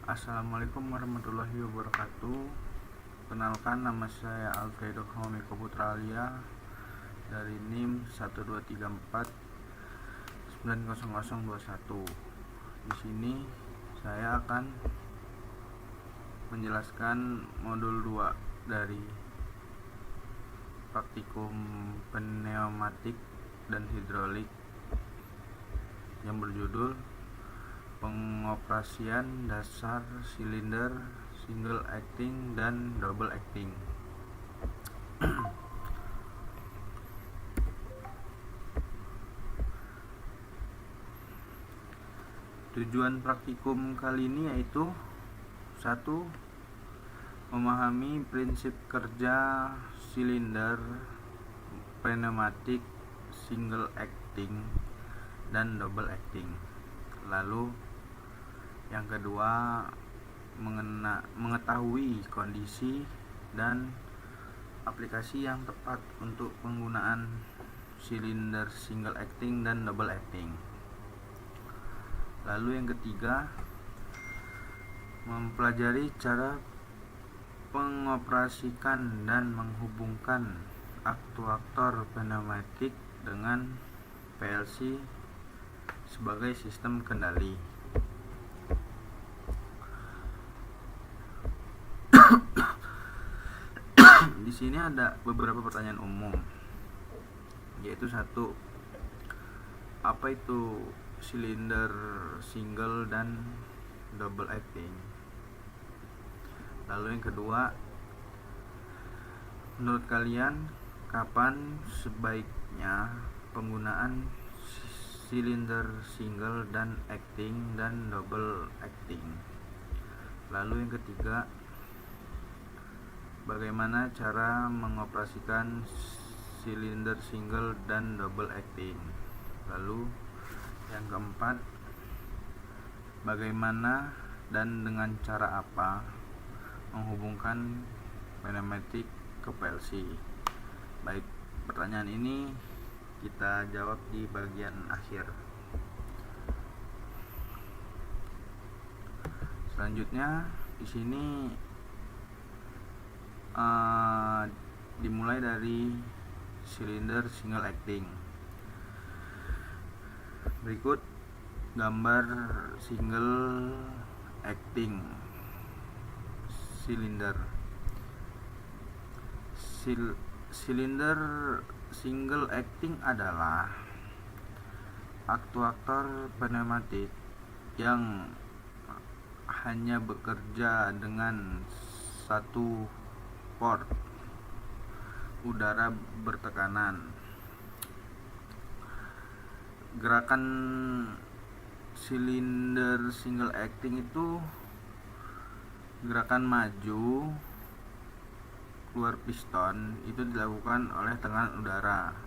Assalamualaikum warahmatullahi wabarakatuh. Kenalkan, nama saya Alfredo Komiko Putra Alia dari NIM 123490021. Di sini saya akan menjelaskan modul 2 dari praktikum pneumatik dan hidrolik yang berjudul pengoperasian dasar silinder single acting dan double acting. Tujuan praktikum kali ini yaitu 1. Memahami prinsip kerja silinder pneumatik single acting dan double acting. Lalu yang kedua, mengetahui kondisi dan aplikasi yang tepat untuk penggunaan silinder single acting dan double acting. Lalu yang ketiga, mempelajari cara mengoperasikan dan menghubungkan aktuator pneumatik dengan PLC sebagai sistem kendali. Di sini ada beberapa pertanyaan umum, yaitu 1. Apa itu silinder single dan double acting? Lalu yang kedua, menurut kalian kapan sebaiknya penggunaan silinder single dan acting dan double acting? Lalu yang ketiga, bagaimana cara mengoperasikan silinder single dan double acting? Lalu yang keempat, bagaimana dan dengan cara apa menghubungkan pneumatik ke PLC? Baik, pertanyaan ini kita jawab di bagian akhir. Selanjutnya di sini dimulai dari silinder single acting. Berikut gambar single acting silinder. Silinder single acting adalah aktuator pneumatik yang hanya bekerja dengan satu port udara bertekanan. Gerakan silinder single acting itu gerakan maju keluar piston itu dilakukan oleh tekanan udara.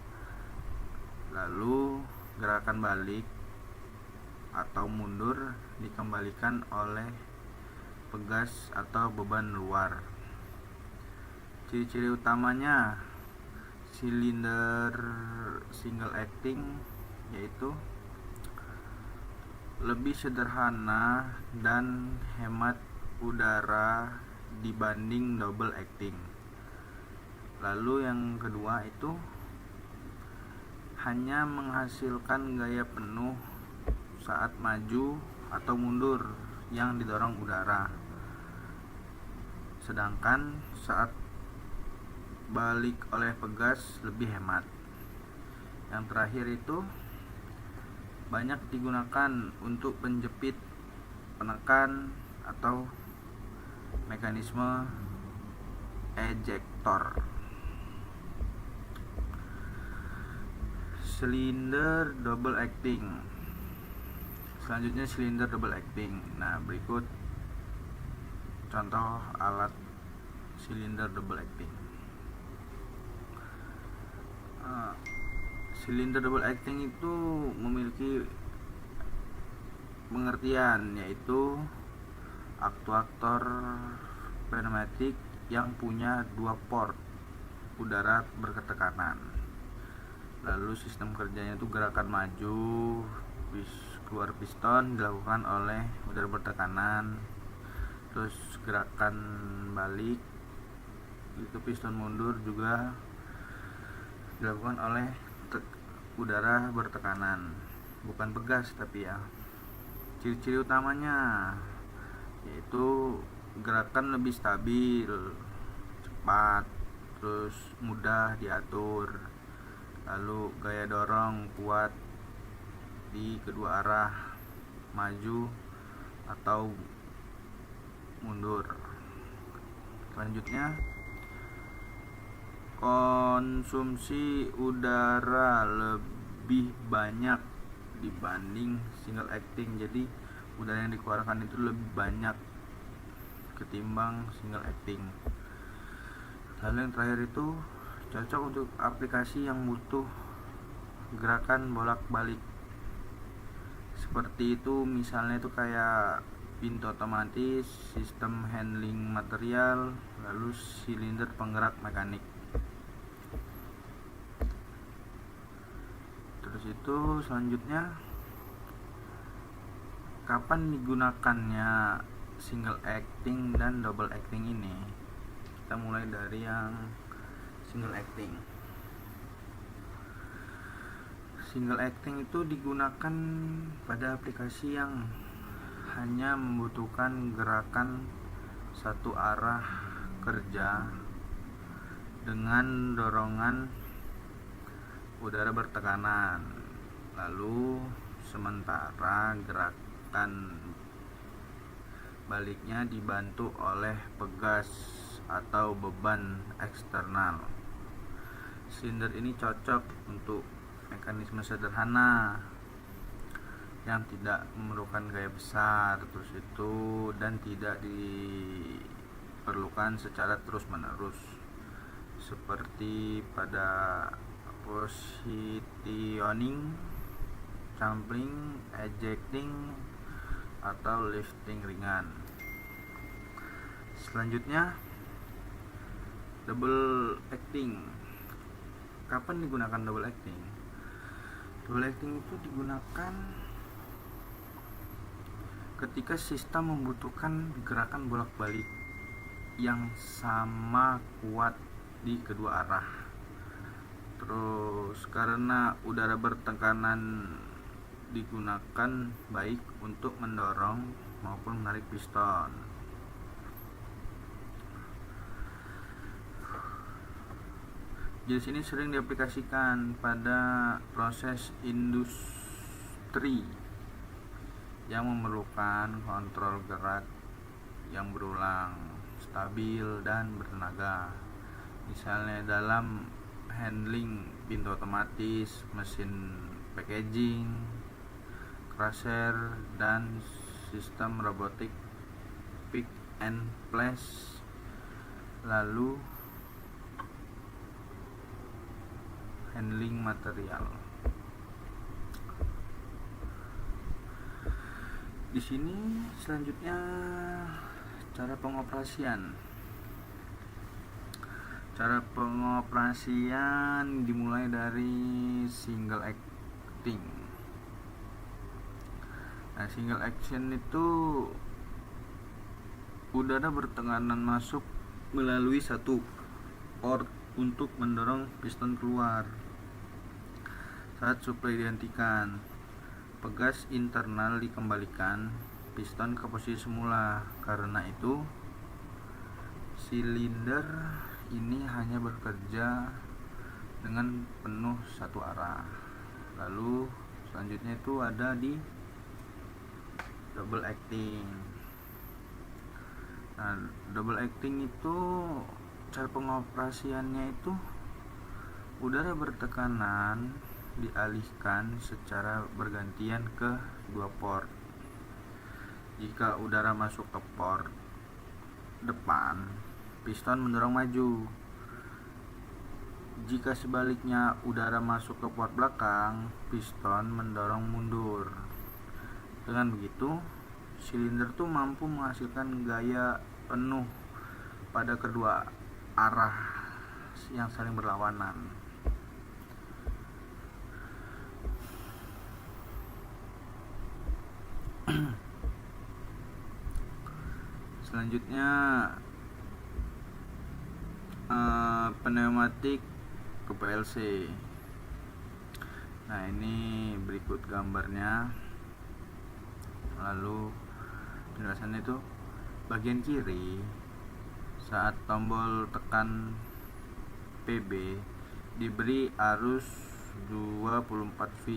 Lalu gerakan balik atau mundur dikembalikan oleh pegas atau beban luar. Ciri-ciri utamanya silinder single acting yaitu lebih sederhana dan hemat udara dibanding double acting. Lalu yang kedua itu hanya menghasilkan gaya penuh saat maju atau mundur yang didorong udara, sedangkan saat balik oleh pegas lebih hemat. Yang terakhir itu banyak digunakan untuk penjepit, penekan, atau mekanisme ejektor. Silinder double acting. Selanjutnya silinder double acting. Nah, berikut contoh alat silinder double acting. Silinder double acting itu memiliki pengertian, yaitu aktuator pneumatik yang punya dua port udara bertekanan. Lalu sistem kerjanya itu gerakan maju keluar piston dilakukan oleh udara bertekanan. Terus gerakan balik itu piston mundur juga dilakukan oleh udara bertekanan, bukan pegas tapi ya. Ciri-ciri utamanya yaitu gerakan lebih stabil, cepat, terus mudah diatur, lalu gaya dorong kuat di kedua arah, maju atau mundur. Selanjutnya, konsumsi udara lebih banyak dibanding single acting. Jadi udara yang dikeluarkan itu lebih banyak ketimbang single acting. Lalu yang terakhir itu cocok untuk aplikasi yang butuh gerakan bolak-balik. Seperti itu misalnya itu kayak pintu otomatis, sistem handling material, lalu silinder penggerak mekanik. Terus itu selanjutnya, kapan digunakannya single acting dan double acting ini? Kita mulai dari yang single acting. Single acting itu digunakan pada aplikasi yang hanya membutuhkan gerakan satu arah kerja dengan dorongan udara bertekanan, lalu sementara gerakan baliknya dibantu oleh pegas atau beban eksternal. Silinder ini cocok untuk mekanisme sederhana yang tidak memerlukan gaya besar terus itu dan tidak diperlukan secara terus-menerus, seperti pada positioning, coupling, ejecting, atau lifting ringan. Selanjutnya, double acting. Kapan digunakan double acting? Double acting itu digunakan ketika sistem membutuhkan gerakan bolak-balik yang sama kuat di kedua arah. Terus karena udara bertekanan digunakan baik untuk mendorong maupun menarik piston. Jenis ini sering diaplikasikan pada proses industri yang memerlukan kontrol gerak yang berulang, stabil, dan bertenaga. Misalnya dalam handling pintu otomatis, mesin packaging, crusher, dan sistem robotik pick and place. Lalu handling material. Di sini selanjutnya cara pengoperasian. Cara pengoperasian dimulai dari single acting. Nah, single action itu udara bertekanan masuk melalui satu port untuk mendorong piston keluar. Saat suplai dihentikan, pegas internal dikembalikan piston ke posisi semula. Karena itu, silinder ini hanya bekerja dengan penuh satu arah. Lalu selanjutnya itu ada di double acting. Nah, double acting itu cara pengoperasiannya itu udara bertekanan dialihkan secara bergantian ke dua port. Jika udara masuk ke port depan, piston mendorong maju. Jika sebaliknya udara masuk ke port belakang, piston mendorong mundur. Dengan begitu, silinder tuh mampu menghasilkan gaya penuh pada kedua arah yang saling berlawanan. Selanjutnya pneumatik ke PLC. Nah, ini berikut gambarnya. Lalu penjelasannya itu bagian kiri saat tombol tekan PB diberi arus 24V.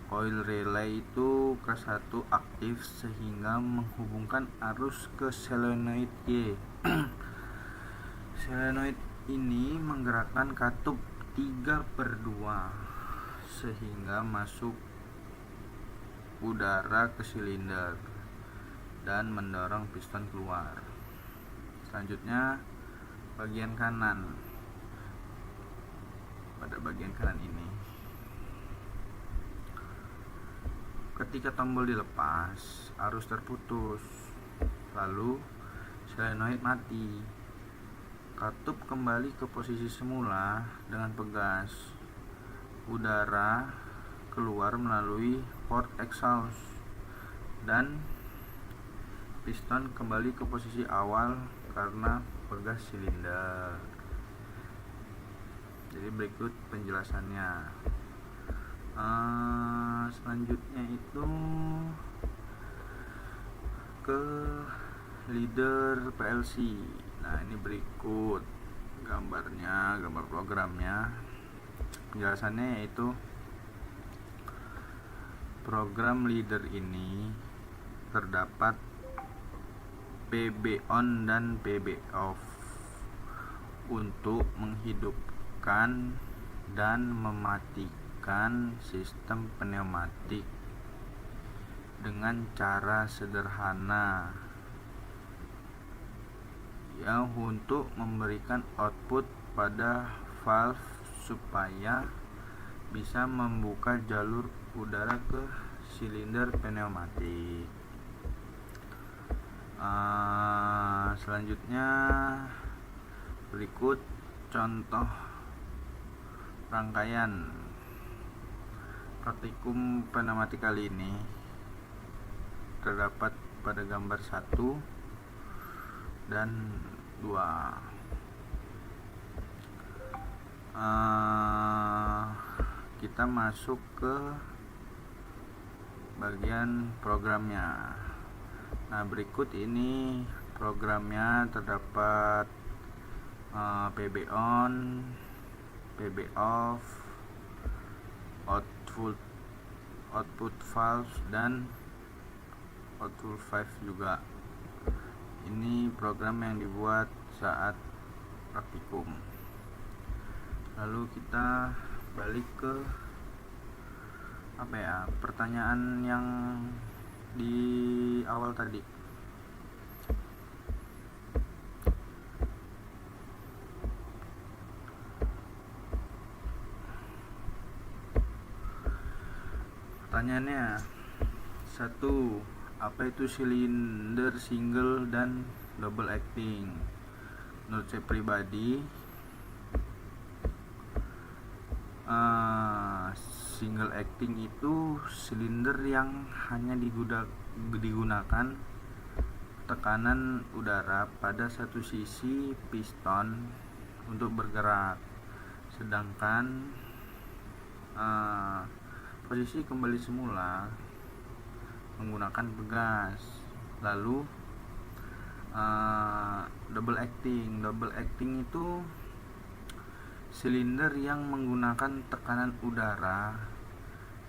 Coil relay itu kelas 1 aktif sehingga menghubungkan arus ke solenoid Y. Solenoid ini menggerakkan katup 3/2 sehingga masuk udara ke silinder dan mendorong piston keluar. Selanjutnya bagian kanan. Pada bagian kanan ini, ketika tombol dilepas, arus terputus, lalu solenoid mati. Katup kembali ke posisi semula dengan pegas. Udara keluar melalui port exhaust dan piston kembali ke posisi awal karena pegas silinder. Jadi berikut penjelasannya. Selanjutnya itu ke leader PLC. Nah, ini berikut gambarnya, gambar programnya. Penjelasannya yaitu program leader ini terdapat PB on dan PB off untuk menghidupkan dan mematikan sistem pneumatik dengan cara sederhana, ya, untuk memberikan output pada valve supaya bisa membuka jalur udara ke silinder pneumatik. Selanjutnya berikut contoh rangkaian praktikum pneumatik kali ini terdapat pada gambar 1 dan 2. Kita masuk ke bagian programnya. Nah, berikut ini programnya terdapat PB on, PB off, output valve dan output valve juga. Ini program yang dibuat saat praktikum. Lalu kita balik ke pertanyaan yang di awal tadi. Pertanyaannya, 1. Apa itu silinder single dan double acting? Menurut saya pribadi, single acting itu silinder yang hanya digunakan tekanan udara pada satu sisi piston untuk bergerak, sedangkan posisi kembali semula menggunakan pegas. Lalu double acting itu silinder yang menggunakan tekanan udara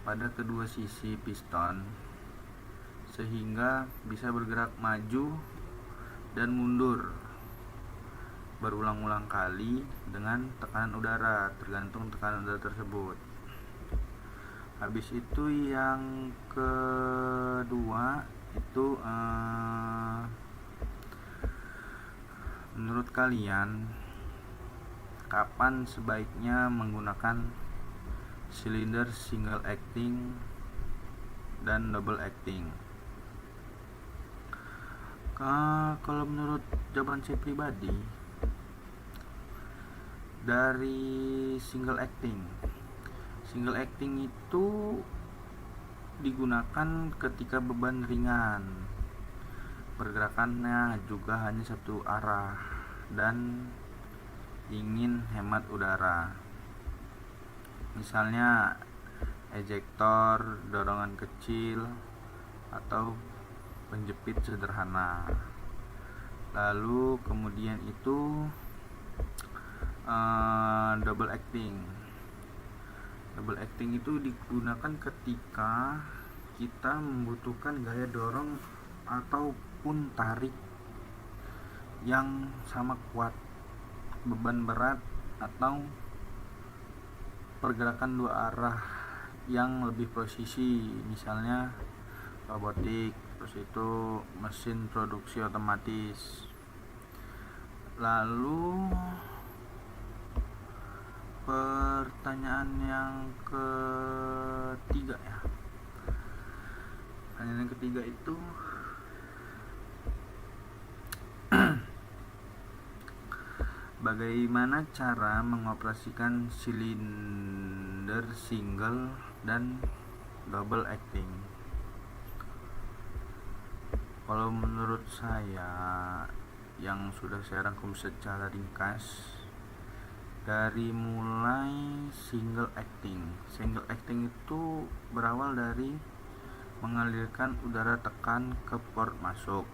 pada kedua sisi piston sehingga bisa bergerak maju dan mundur berulang-ulang kali dengan tekanan udara, tergantung tekanan udara tersebut. Habis itu yang kedua itu menurut kalian kapan sebaiknya menggunakan silinder single acting dan double acting? Kalau menurut jawaban saya pribadi, dari single acting itu digunakan ketika beban ringan, pergerakannya juga hanya satu arah dan ingin hemat udara. Misalnya ejektor, dorongan kecil, atau penjepit sederhana. Lalu kemudian itu double acting. Double acting itu digunakan ketika kita membutuhkan gaya dorong ataupun tarik yang sama kuat, beban berat, atau pergerakan dua arah yang lebih presisi, misalnya robotik, terus itu mesin produksi otomatis. Lalu pertanyaan yang ketiga ya. Pertanyaan yang ketiga itu bagaimana cara mengoperasikan silinder single dan double acting? Kalau menurut saya yang sudah saya rangkum secara ringkas, dari mulai single acting. Single acting itu berawal dari mengalirkan udara tekan ke port masuk.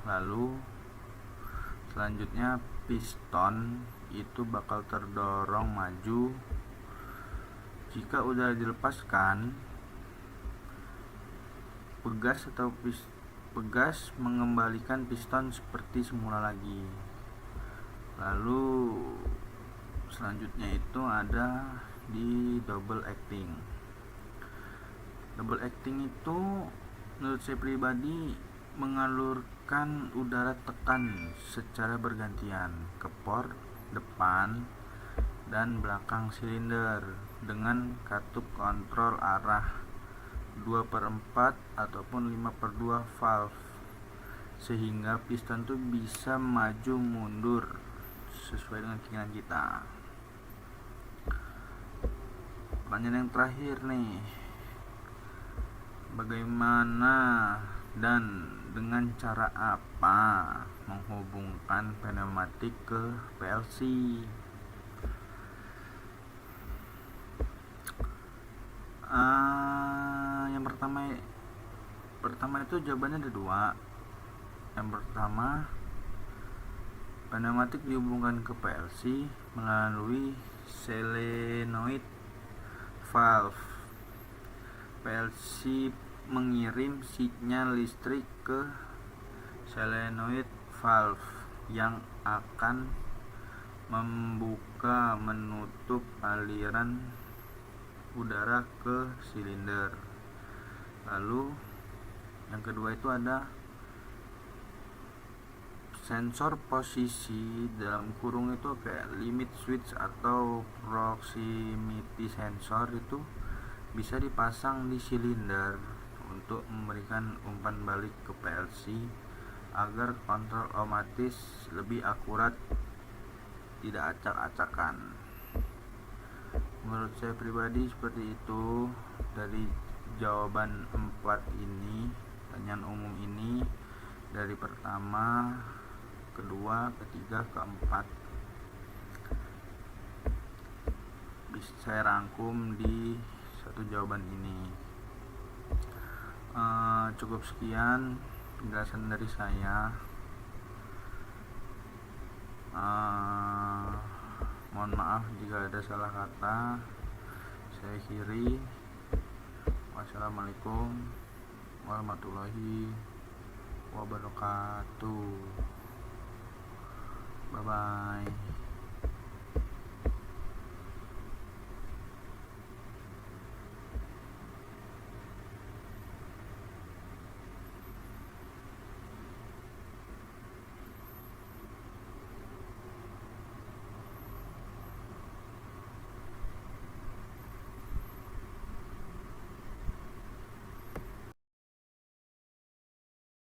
Lalu selanjutnya piston itu bakal terdorong maju. Jika udara dilepaskan, pegas mengembalikan piston seperti semula lagi. Lalu selanjutnya itu ada di double acting. Double acting itu menurut saya pribadi mengalurkan udara tekan secara bergantian ke port depan dan belakang silinder dengan katup kontrol arah 2/4 ataupun 5/2 valve, sehingga piston itu bisa maju mundur sesuai dengan keinginan kita. Pertanyaan yang terakhir nih, bagaimana dan dengan cara apa menghubungkan pneumatik ke PLC? Yang pertama itu jawabannya ada dua. Yang pertama, pneumatik dihubungkan ke PLC melalui solenoid valve. PLC mengirim sinyal listrik ke solenoid valve yang akan membuka menutup aliran udara ke silinder. Lalu yang kedua itu ada sensor posisi, dalam kurung itu kayak limit switch atau proximity sensor, itu bisa dipasang di silinder untuk memberikan umpan balik ke PLC agar kontrol otomatis lebih akurat, tidak acak-acakan. Menurut saya pribadi seperti itu. Dari jawaban 4 ini, pertanyaan umum ini, dari pertama, kedua, ketiga, keempat, bisa saya rangkum di satu jawaban ini. Cukup sekian penjelasan dari saya. Mohon maaf jika ada salah kata. Saya akhiri. Wassalamualaikum warahmatullahi wabarakatuh. Bye bye.